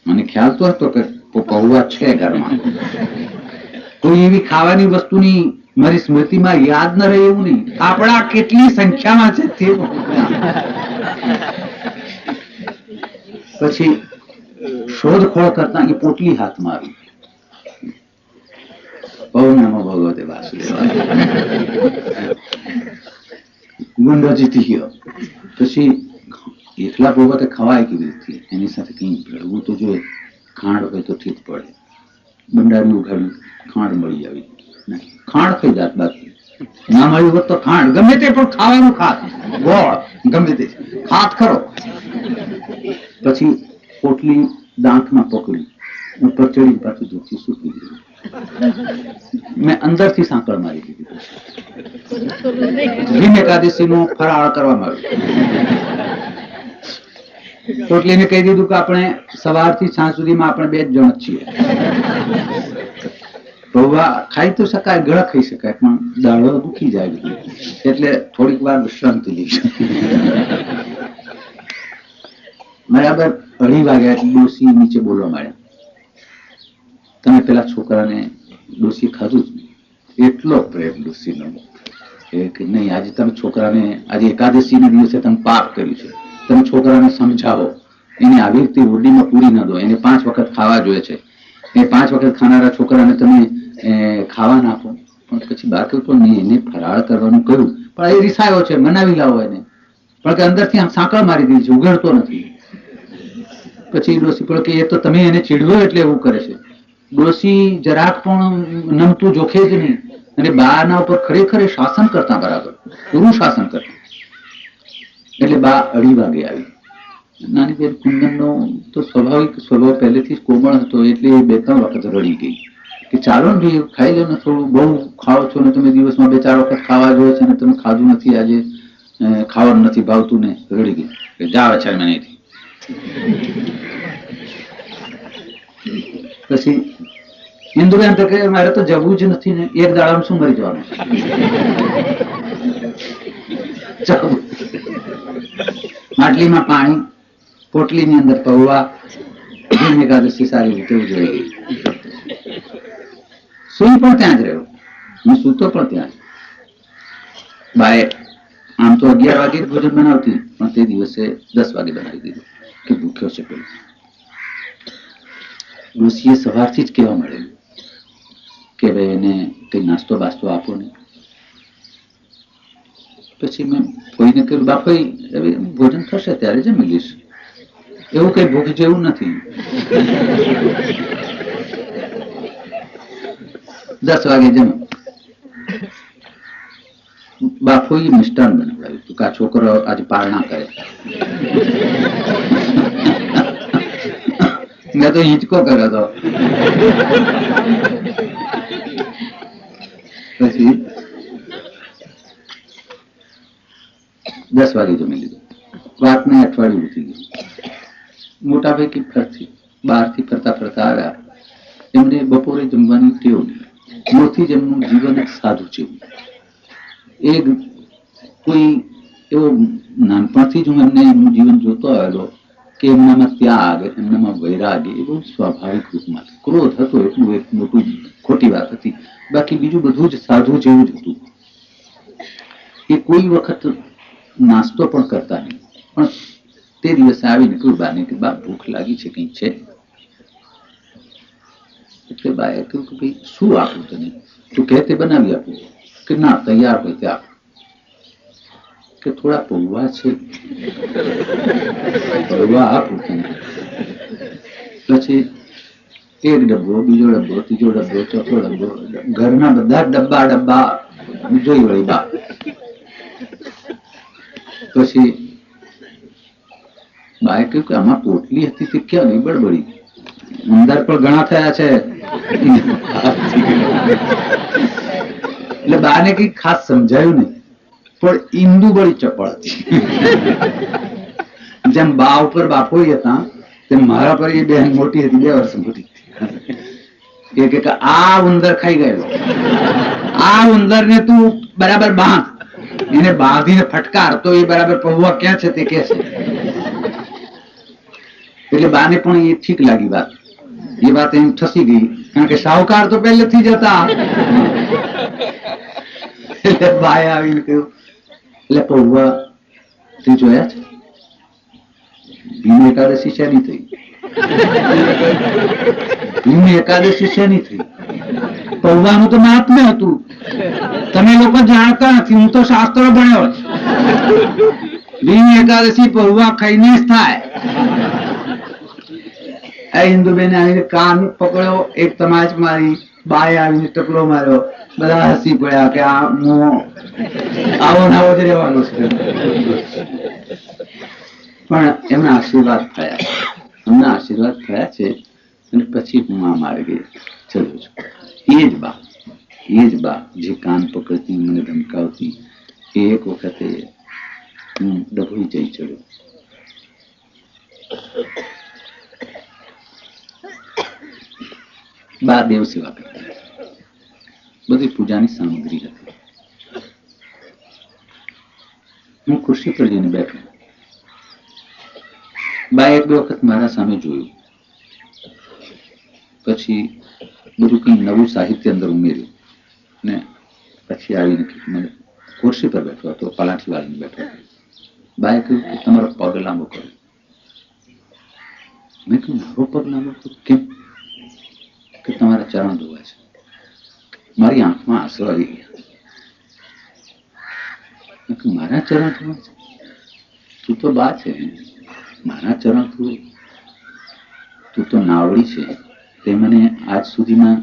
મને ખ્યાલ તો હતો કે પૌવા છે ઘરમાં. કોઈ એવી ખાવાની વસ્તુની મારી સ્મૃતિમાં યાદ ન રહે એવું નહીં. આપણા કેટલી સંખ્યામાં છે તે પછી શોધખોળ કરતા એ પોટલી હાથમાં આવી. ઓમ નમો ભગવતે વાસુદેવાય. ગુંડો જીતી ગયો. પછી એકલા ભગવતે ખવાય કેવી રીતે? એની સાથે કઈ ભેળવું તો જોઈએ. ખાંડ હોય તો ઠીક પડે. બંડારી ઉઘાડ્યું, ખાંડ મળી આવી. ખાંડ થઈ જાત બાકી ના મળ્યું હોત તો ખાંડ ગમે તે, પણ ખાવાનું ખાત, ગોળ ગમે તે ખાત ખરો. પછી પોટલી દાંતમાં પકડી ઉપર ચડી પાછું ધોતી સૂકી ગયું. મેં અંદરથી સાંકળ મારી દીધી. ભીમ એકાદશી નું ફરાળ કરવામાં આવ્યું. પોટલીને કહી દીધું કે આપણે સવારથી સાંજ સુધીમાં આપણે 2 જ જણ જ છીએ. પૌવા ખાઈ તો શકાય, ગળા ખાઈ શકાય, પણ દાડો દુખી જાય, એટલે થોડીક વાર વિશ્રાંતિ લઈશું. બરાબર 2:30 વાગ્યા એટલે ડોસી નીચે બોલવા માંડ્યા, તમે પેલા છોકરાને ડોસી ખાધું જ નહીં. એટલો પ્રેમ ડોસીનો કે નહીં, આજે તમે છોકરાને, આજે એકાદશીના દિવસે તમે પાપ કર્યું છે, તમે છોકરાને સમજાવો, એને આવી રીતે રોટીમાં પૂરી ન દો, એને 5 વખત ખાવા જોઈએ છે. એ 5 વખત ખાનારા છોકરાને તમે ખાવા નાખો. પણ પછી બહાર કહ્યું નહીં, એને ફરાળ કરવાનું કહ્યું, પણ એ રિસાયો છે, મનાવી લાવો એને. પણ કે અંદરથી આમ સાંકળ મારી દીધી છે, ઉઘડતો નથી. પછી ડોસી પણ કે એ તો તમે એને ચીડવો એટલે એવું કરે છે. ડોસી જરાક પણ નમતું જોખે જ નહીં, અને બાના ઉપર ખરેખર શાસન કરતા, બરાબર પૂરું શાસન કરતા. એટલે બા 2:30 વાગે આવી. નાની બેન કુંદનનો તો સ્વાભાવિક સ્વભાવ પહેલેથી જ કોમળ હતો, એટલે 2-3 વખત રડી ગઈ કે ચાલો ને ભાઈ ખાઈ લો ને, થોડું બહુ ખાઓ છો ને તમે, દિવસમાં 2-4 વખત ખાવા જોઈએ છે ને, તમે ખાધું નથી, આજે ખાવાનું નથી ભાવતું ને. રડી ગઈ કે જાવ છે મને. પછી ઇન્દુબેન તો કે મારે તો જવું જ નથી ને, 1 દાડામાં શું મરી જવાનું. માટલીમાં પાણી, પોટલીની અંદર પૌવા, ભીમ એકાદશી સારી રીતે ઉજવાઈ ગઈ. સુઈ પણ ત્યાં જ રહ્યો, હું સૂતો પણ ત્યાં જ. બાએ આમ તો 11 વાગે ભોજન બનાવતી, પણ તે દિવસે 10 વાગે બનાવી દીધું કે ભૂખ્યો છે પેલો. ડોસીએ સવારથી જ કહેવા મળેલું કે ભાઈ એને કઈ નાસ્તો બાસ્તો આપો ને. પછી મેં કોઈને કહ્યું, બાપા હવે ભોજન થશે ત્યારે જમી લઈશ, એવું કઈ ભૂખ જેવું નથી. 10 વાગે જમે. બાપોએ મિષ્ટાન બનાવડાવ્યું હતું કે આ છોકરો આજે પારણા કરે. મેં તો હિંચકો કર્યો હતો. પછી 10 વાગે જમી લીધું. વાતને અઠવાડિયું વીતી ગયું. મોટા ભાઈ ફરતી બહારથી ફરતા ફરતા આવ્યા. એમને બપોરે જમવાની ટેવ નહીં. મોથી જ એમનું જીવન એક સાધુ જેવું. એક કોઈ એવો નાનપણથી જ હું એમને એમનું જીવન જોતો આવેલો કે એમનામાં ત્યાગ, એમનામાં વૈરાગ, એ બહુ સ્વાભાવિક રૂપમાં. ક્રોધ હતો એટલું એક મોટું ખોટી વાત હતી, બાકી બીજું બધું જ સાધુ જેવું જ હતું. એ કોઈ વખત નાસ્તો પણ કરતા નહીં. પણ તે દિવસે આવીને કહ્યું બાને કે બા ભૂખ લાગી છે, કંઈ છે? એટલે બાએ કહ્યું કે ભાઈ શું આપું તને, તું કહે તે બનાવી આપું. કે ના, તૈયાર હોય તે આપું. કે થોડા પૌવા છે, પૌવા આપું તને. પછી 1 ડબ્બો, બીજો ડબ્બો, ત્રીજો ડબ્બો, ચોથો ડબ્બો, ઘરના બધા ડબ્બા જોઈ વળી બા. પછી બાએ કહ્યું કે આમાં પોટલી હતી તે ક્યાં ગઈ? બળબડી, અંદર પણ ઘણા થયા છે. એટલે બાને કઈ ખાસ સમજાયું નહીં, પણ ઈંદુ બળી ચપળ હતી. જેમ બા ઉપર બાપોઈ હતા, તેમ મારા પર એ બહેન મોટી હતી, 2 વર્ષ મોટી. એ કે આ ઉંદર ખાઈ ગયેલો. આ ઉંદરને તું બરાબર બાંધ, એને બાંધીને ફટકાર તો એ બરાબર પૌવા ક્યાં છે તે કે છે. એટલે બાને પણ એ ઠીક લાગી વાત, એ વાત એમ ઠસી ગઈ, કારણ કે શાહુકાર તો પહેલેથી જ હતા. એટલે બાએ આવીને કહ્યું, એટલે પૌવા તે જોયા છે? ભીમ એકાદશી શેની થઈ? ભીમ એકાદશી શેની થઈ? પૌવાનું તો મહાત્મ્ય હતું, તમે લોકો જાણતા નથી, હું તો શાસ્ત્રો ભણ્યો છું. ભીમ એકાદશી પૌવા ખાઈને જ થાય. આ હિન્દુબેન આવીને કાન પકડ્યો, એક તમાચ મારી, બાએ આવીને ટકલો માર્યો, બધા હસી પડ્યા કે આ આવો નાવો જ રહેવાનો છે. પણ એમના આશીર્વાદ થયા, એમના આશીર્વાદ થયા છે. અને પછી હું આ માર્ગે ચડ્યો છું. એ જ બા જે કાન પકડતી, મને ધમકાવતી, એ એક વખતે હું ડભોઈ જઈ ચડ્યો. બા દેવ સેવા કરતા, બધી પૂજાની સામગ્રી હતી. હું ખુરશી પર જઈને બેઠો. બા એક બે વખત મારા સામે જોયું, પછી બધું કઈ નવું સાહિત્ય અંદર ઉમેર્યું ને પછી આવીને મને ખુરશી પર બેઠો હતો, પલાઠી વાળીને બેઠો હતો. બાએ કહ્યું કે તમારો પગ લાંબો કરો. મેં કહ્યું મારો પગ લાંબો કરો? કેમ? કે તમારા ચરણ ધોવાય છે. મારી આંખમાં આંસુ આવી ગયા. મારા ચરણ ધોવાય છે? તું તો બા છે, મારા ચરણ ધોવે? તું તો નાવડી છે. તે મને આજ સુધીમાં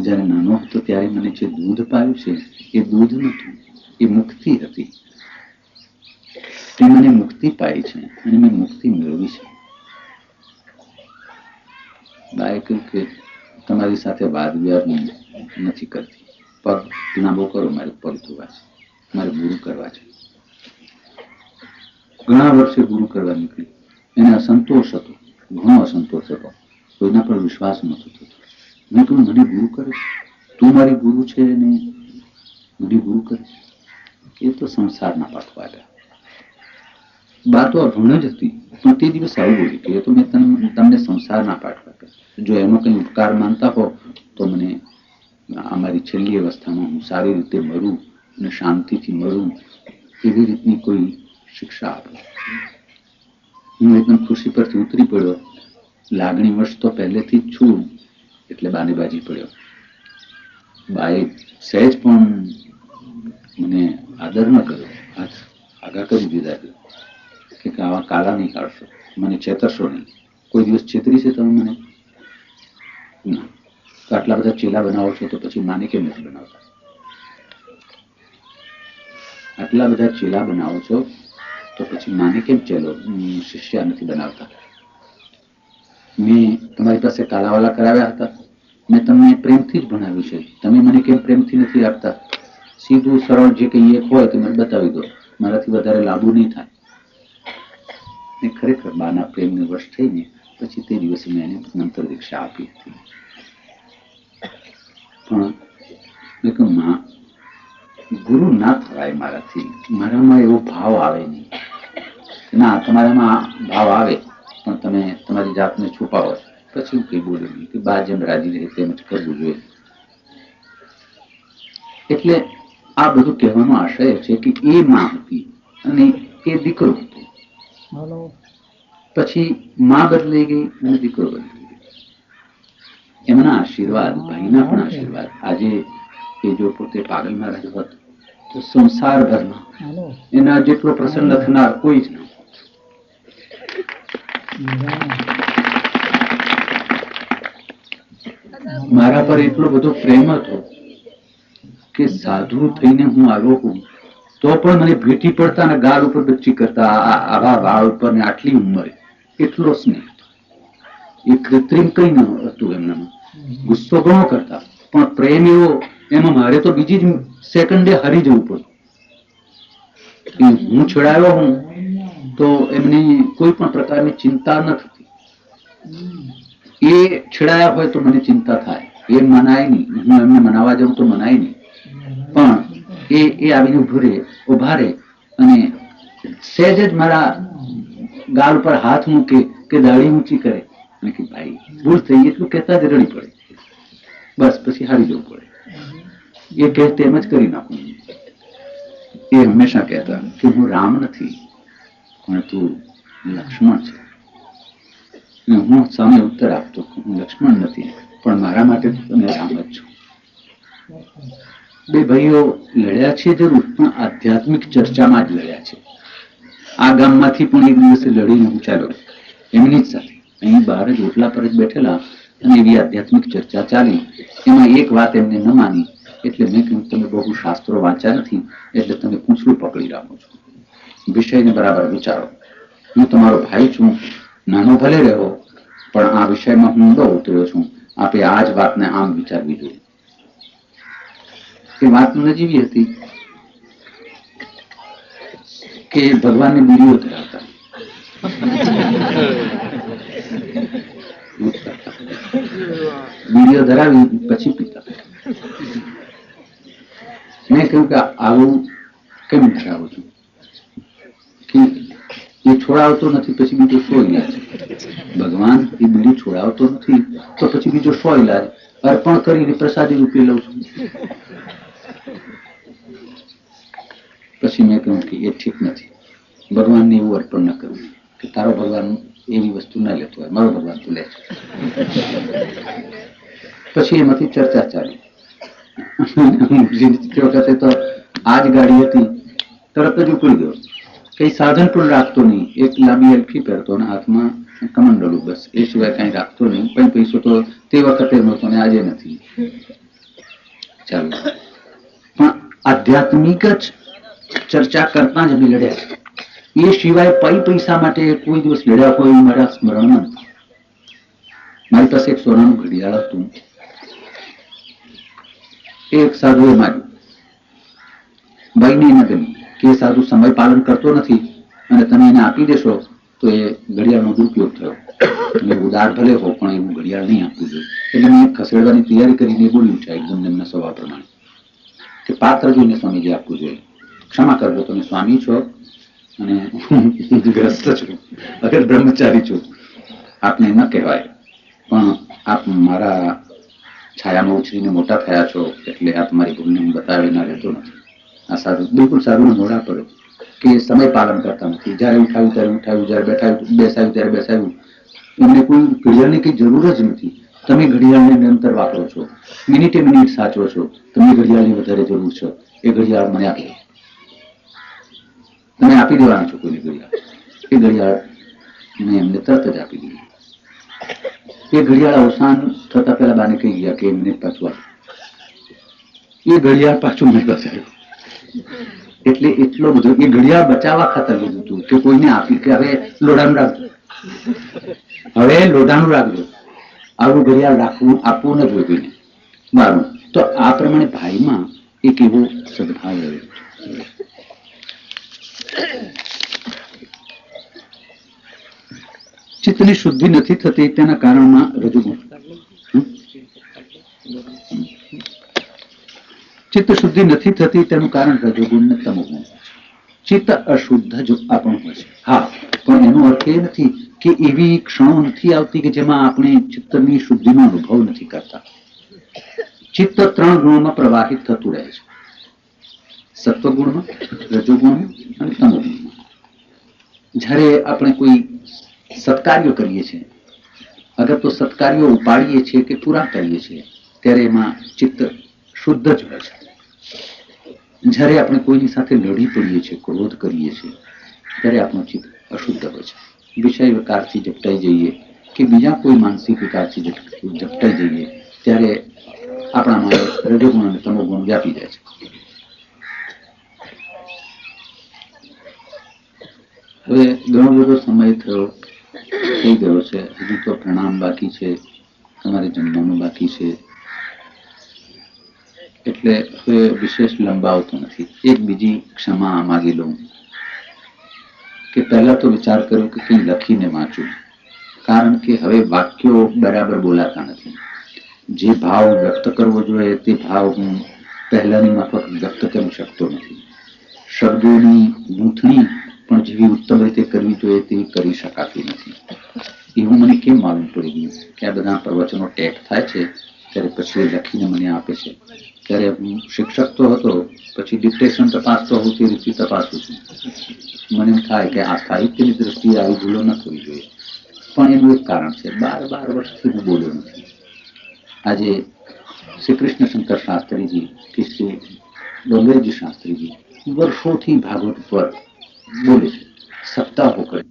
જ્યારે નાનો હતો ત્યારે મને જે દૂધ પાયું છે એ દૂધ નહોતું, એ મુક્તિ હતી. તે મને મુક્તિ પાઈ છે અને મેં મુક્તિ મેળવી છે. બાએ કહ્યું કે તમારી સાથે વાદ વિવાદ નથી કરતી, પગ લાંબો કરો, મારે પગ ધોવા છે, મારે ગુરુ કરવા છે. ઘણા વર્ષે ગુરુ કરવા નીકળી. એને અસંતોષ હતો, ઘણો અસંતોષ હતો, કોઈના પર વિશ્વાસ નહોતો થતો. મેં કહ્યું મને ગુરુ કરે, તું મારી ગુરુ છે ને મને ગુરુ કરે? એ તો સંસારના પાઠવા આવ્યા. બા તો અભણ જ હતી, પણ તે દિવસ આવું બોલી કે એ તો મેં તમને સંસારના પાઠવા આપ્યા. જો એનો કંઈ ઉપકાર માનતા હો તો મને અમારી છેલ્લી અવસ્થામાં હું સારી રીતે મરું અને શાંતિથી મરું એવી રીતની કોઈ શિક્ષા આપો. હું એકદમ ખુશી પરથી ઉતરી પડ્યો. લાગણીવશ તો પહેલેથી જ છું એટલે બાને બાજી પડ્યો. બાએ સહેજ પણ મને આદર ન કર્યો, હાથ આગા કરી દીધા કે આવા કાલા નહીં કાઢશો, મને છેતરશો નહીં. કોઈ દિવસ છેતરી છે તમે મને? ના. તો આટલા બધા ચેલા બનાવો છો તો પછી માને કેમ નથી બનાવતા? આટલા બધા ચેલા બનાવો છો તો પછી માને કેમ શિષ્યા નથી બનાવતા? મેં તમારી પાસે કાલાવાલા કરાવ્યા હતા, મેં તમને પ્રેમથી જ ભણાવ્યું છે, તમે મને કેમ પ્રેમથી નથી રાખતા? સીધું સરળ જે કંઈ એક હોય તે મને બતાવી દો, મારાથી વધારે લાંબુ નહીં થાય. મેં ખરેખર બાના પ્રેમને વશ થઈને પછી તે દિવસે મેં એને મંત્ર દીક્ષા આપી હતી. પણ માં ગુરુ ના થવાય મારાથી, મારામાં એવો ભાવ આવે નહીં. ના, તમારામાં ભાવ આવે પણ તમે તમારી જાતને છુપાવો. પછી હું કંઈ બોલ્યો નહીં કે બા જેમ રાજી રહે તેમ જ કરવું જોઈએ. એટલે આ બધું કહેવાનો આશય છે કે એ માં હતી અને એ દીકરો હતો. પછી માં બદલાઈ ગઈ અને દીકરો બદલાઈ ગયો. એમના આશીર્વાદ, ભાઈના પણ આશીર્વાદ. આજે એ જો પોતે પાગલમાં રહ્યો હોત તો સંસારભરમાં એના જેટલો પ્રસન્ન થનાર કોઈ જ ન. મારા પર એટલો બધો પ્રેમ હતો કે સાધુ થઈને હું આવ્યો હું તો પણ મને ભેટી પડતા અને ગાલ ઉપર બચ્ચી કરતા, આવા વાળ ઉપર ને આટલી ઉંમરે એટલો સ્નેહ હતો. એ કૃત્રિમ કઈ ન હતું એમનામાં. ગુસ્સો ઘણો કરતા પણ પ્રેમ એવો, એમાં મારે તો બીજી જ સેકન્ડે હારી જવું પડતું. હું છેડાયો હું તો એમને કોઈ પણ પ્રકારની ચિંતા ન થતી. એ છેડાયા હોય તો મને ચિંતા થાય. એ મનાય નહીં, હું એમને મનાવા જાઉં તો મનાય નહીં. એ આવીને ઉભા રહે અને સહેજ જ મારા ગાલ પર હાથ મૂકે કે દાઢી ઊંચી કરે અને કે ભાઈ ભૂલ થઈ એટલું કહેતા જ રડી પડે, બસ પછી હારી જવું પડે. એ કહે તેમ જ કરી નાખું. એ હંમેશા કહેતા કે હું રામ નથી પણ તું લક્ષ્મણ છે. હું સામે ઉત્તર આપતો હું લક્ષ્મણ નથી પણ મારા માટે તમે રામ જ છો. બે ભાઈઓ લડ્યા છે જરૂર પણ આધ્યાત્મિક ચર્ચામાં જ લડ્યા છે. આ ગામમાંથી પણ એક દિવસે લડીને હું ચાલ્યો એમની જ સાથે, અહીં બહાર જ ઓટલા પર જ બેઠેલા અને એવી આધ્યાત્મિક ચર્ચા ચાલી. એમાં એક વાત એમને ન માની એટલે મેં કહ્યું તમે બહુ શાસ્ત્રો વાંચ્યા નથી એટલે તમે પૂંછડું પકડી રાખો છો, વિષયને બરાબર વિચારો. હું તમારો ભાઈ છું, નાનો ભલે રહ્યો પણ આ વિષયમાં હું ઊંડો ઉતર્યો છું. આપે આ જ વાતને આમ વિચારવી જોઈએ. એ વાત નજીવી હતી કે ભગવાનને બીડીઓ ધરાવતા, બીડીઓ ધરાવી પછી પીતા. મેં કહ્યું કે આવું કેમ ધરાવું છું કે એ છોડાવતો નથી પછી બીજો શો ઈલાજ. ભગવાન એ બીડી છોડાવતો નથી તો પછી બીજો શો ઈલાજ અર્પણ કરીને પ્રસાદી રૂપે લઉં છું. પછી મેં કહ્યું કે એ ઠીક નથી, ભગવાનને એવું અર્પણ ન કરવું કે તારો ભગવાન એવી વસ્તુ ના લેતો હોય, મારો ભગવાન તું લે છે. પછી એમાંથી ચર્ચા ચાલી. વખતે તો આ જ ગાડી હતી, તરત જ ઉપડી ગયો. કઈ સાધન પણ રાખતો નહીં, એક લાંબી એલ્ફી પહેરતો અને હાથમાં કમંડલું, બસ એ સિવાય કઈ રાખતો નહીં. પણ પૈસો તો તે વખતે નહોતો ને આજે નથી. ચાલો, પણ આધ્યાત્મિક જ ચર્ચા કરતા જ અમે લડ્યા. એ સિવાય પૈસા માટે કોઈ દિવસ લડ્યા હોય મારા સ્મરણમાં નથી. મારી પાસે એક સોનાનું ઘડિયાળ હતું. એક સાધુએ માર્યું. ભાઈને ન ગમી કે સાધુ સમય પાલન કરતો નથી અને તમે એને આપી દેશો તો એ ઘડિયાળનો દુરુપયોગ થયો. તમે ઉદાર ભલે હો પણ એવું ઘડિયાળ નહીં આપવું જોઈએ. એટલે મેં ખસેડવાની તૈયારી કરીને બોલી ઉઠ્યા એકદમ એમના સ્વભાવ પ્રમાણે કે પાત્ર જોઈને સ્વામીજી આપવું જોઈએ. ક્ષમા કરજો, તમે સ્વામી છો અને ગ્રસ્ત છું, અગર બ્રહ્મચારી છું, આપને ન કહેવાય પણ આપ મારા છાયામાં ઉછરીને મોટા થયા છો એટલે આ તમારી ભૂલને હું બતાવી ના રહેતો નથી. આ સાધુ બિલકુલ સાધુને મોઢા પડે કે સમય પાલન કરતા નથી. જયારે ઉઠાવ્યું ત્યારે ઉઠાવ્યું, જયારે બેસાવ્યું ત્યારે બેસાવ્યું. એમને કોઈ ઘડિયાળની કઈ જરૂર જ નથી. તમે ઘડિયાળને નિરંતર વાપરો છો, મિનિટે મિનિટ સાચવો છો. તમને ઘડિયાળની વધારે જરૂર છે, એ ઘડિયાળ મને આપી દો. તમે આપી દેવાના છો કોઈની ઘડિયાળ. એ ઘડિયાળ મેં એમને તરત જ આપી દીધી. એ ઘડિયાળ અવસાન થતા પહેલા બાને કહી ગયા કે એમને પાછું આપ. એ ઘડિયાળ પાછું મેં બચાવ્યું. એટલે એટલો બધો એ ઘડિયાળ બચાવવા ખાતર લીધું હતું કે કોઈને આપી કે હવે લોઢાનું રાખજો, હવે લોઢાનું રાખજો, આવું ઘડિયાળ રાખવું આપવું ન જોઈએ કોઈને. મારું તો આ પ્રમાણે ભાઈમાં એક એવો સદભાવ રહ્યો. ચિત્તની શુદ્ધિ નથી થતી તેના કારણમાં રજોગુણ. ચિત્ત શુદ્ધિ નથી થતી તેનું કારણ રજોગુણ ને તમોગુણ. ચિત્ત અશુદ્ધ જો આપણું હોય છે, હા, પણ એનો અર્થ એ નથી કે એવી ક્ષણો નથી આવતી કે જેમાં આપણે ચિત્તની શુદ્ધિનો અનુભવ નથી કરતા. ચિત્ત 3 ગુણોમાં પ્રવાહિત થતું રહે છે, સત્વગુણમાં, રજોગુણમાં અને તમોગુણમાં. જ્યારે આપણે કોઈ સત્કાર્યો કરીએ છીએ, અગર તો સત્કાર્યો ઉપાડીએ છીએ કે પૂરા કરીએ છીએ ત્યારે એમાં ચિત્ત શુદ્ધ જ હોય છે. જ્યારે આપણે કોઈની સાથે લડી પડીએ છીએ, ક્રોધ કરીએ છીએ ત્યારે આપણું ચિત્ત અશુદ્ધ હોય છે. વિષય વિકારથી ઝપટાઈ જઈએ કે બીજા કોઈ માનસિક વિકારથી ઝપટાઈ જઈએ ત્યારે આપણામાં રજોગુણ અને તમોગુણ વ્યાપી જાય છે. હવે ઘણો બધો સમય થઈ ગયો છે. હજુ તો પ્રણામ બાકી છે, તમારે જમવાનું બાકી છે, એટલે હવે વિશેષ લંબાવતો નથી. એક બીજી ક્ષમા માગી લઉં કે પહેલા તો વિચાર કર્યો કે કંઈ લખીને વાંચું, કારણ કે હવે વાક્યો બરાબર બોલાતા નથી. જે ભાવ વ્યક્ત કરવો જોઈએ તે ભાવ હું પહેલાની માફક વ્યક્ત કરી શકતો નથી. શબ્દોની ગૂંથણી પણ જેવી ઉત્તમ રીતે કરવી જોઈએ તેવી કરી શકાતી નથી. એવું મને કેમ માલુમ પડી ગયું કે આ બધા પ્રવચનો ટેગ થાય છે ત્યારે પછી એ લખીને મને આપે છે. ત્યારે હું શિક્ષક તો હતો, પછી ડિક્ટેશન તપાસતો હોઉં તે રીતે તપાસું છું. મને એમ થાય કે આ સાહિત્યની દ્રષ્ટિએ આવી ભૂલો ન થવી જોઈએ. પણ એનું એક કારણ છે, 12 વર્ષથી હું બોલ્યો નથી. આજે શ્રી કૃષ્ણ શંકર શાસ્ત્રીજી કે શ્રી ડોંગરજી શાસ્ત્રીજી વર્ષોથી ભાગવત પર બોલે છે, સપ્તાહો કરે.